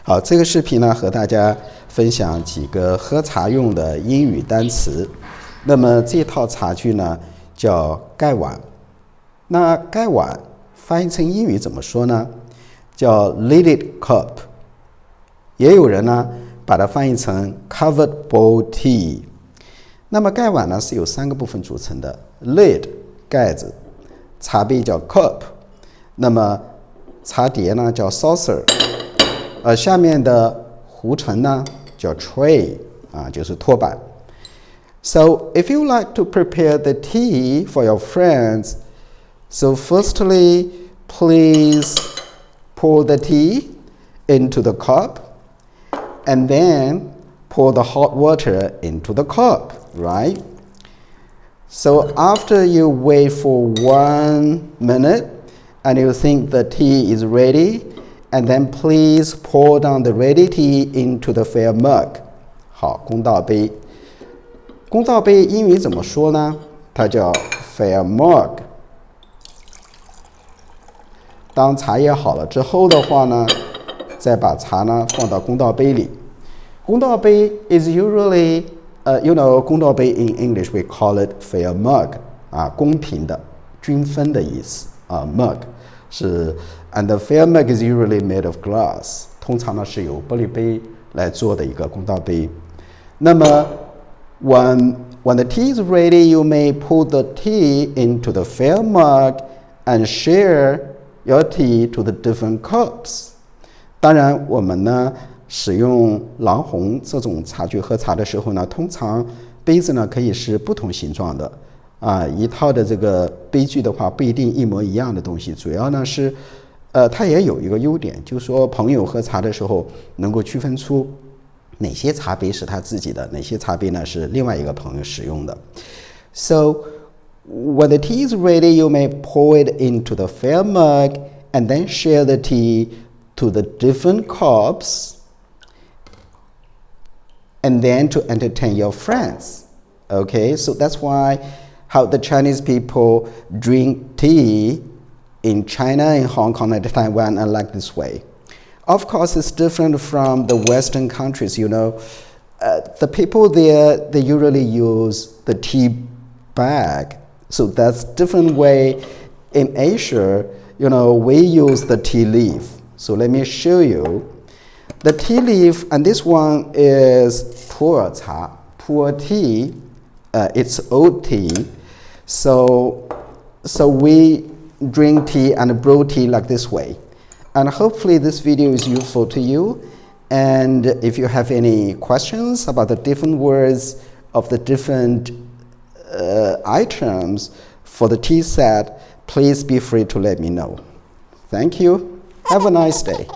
好，这个视频呢，和大家分享几个喝茶用的英语单词。那么这套茶具呢，叫盖碗。那盖碗翻译成英语怎么说呢？叫 lidded cup。也有人呢，把它翻译成 covered bowl tea。那么盖碗呢，是由3个部分组成的 ：lid 盖子，茶杯叫 cup， 那么茶碟呢叫 saucer。下面的壶盛呢叫 tray， 就是托板。So if you like to prepare the tea for your friends, so firstly, please pour the tea into the cup, and then pour the hot water into the cup, right? So after you wait for 1 minute, and you think the tea is ready,And then please pour down the ready tea into the fair mug. 好，公道杯。公道杯英语怎么说呢？它叫 fair mug。当茶叶好了之后的话呢，再把茶呢放到公道杯里。公道杯 is usually, 公道杯 in English we call it fair mug. 公平的、均分的意思。mug 是。And the fair mug is usually made of glass. 通常呢是由玻璃杯来做的一个公道杯。那么 when the tea is ready, you may pour the tea into the fair mug and share your tea to the different cups. 当然，我们呢使用郎红这种茶具喝茶的时候呢，通常杯子呢可以是不同形状的。一套的这个杯具的话，不一定一模一样的东西，主要呢是。它也有一个优点，就是说朋友喝茶的时候能够区分出哪些茶杯是他自己的，哪些茶杯呢是另外一个朋友使用的。So when the tea is ready, you may pour it into the fair mug and then share the tea to the different cups, and then to entertain your friends. Okay, so that's why how the Chinese people drink tea.In China, in Hong Kong, and Taiwan, I like this way. Of course, it's different from the Western countries, The people there, they usually use the tea bag. So that's different way. In Asia, we use the tea leaf. So let me show you. The tea leaf, and this one is pu'er cha, pu'er tea. It's oat tea. So we drink tea and brew tea like this way. And hopefully this video is useful to you. And if you have any questions about the different words of the different items for the tea set, please be free to let me know. Thank you. Have a nice day.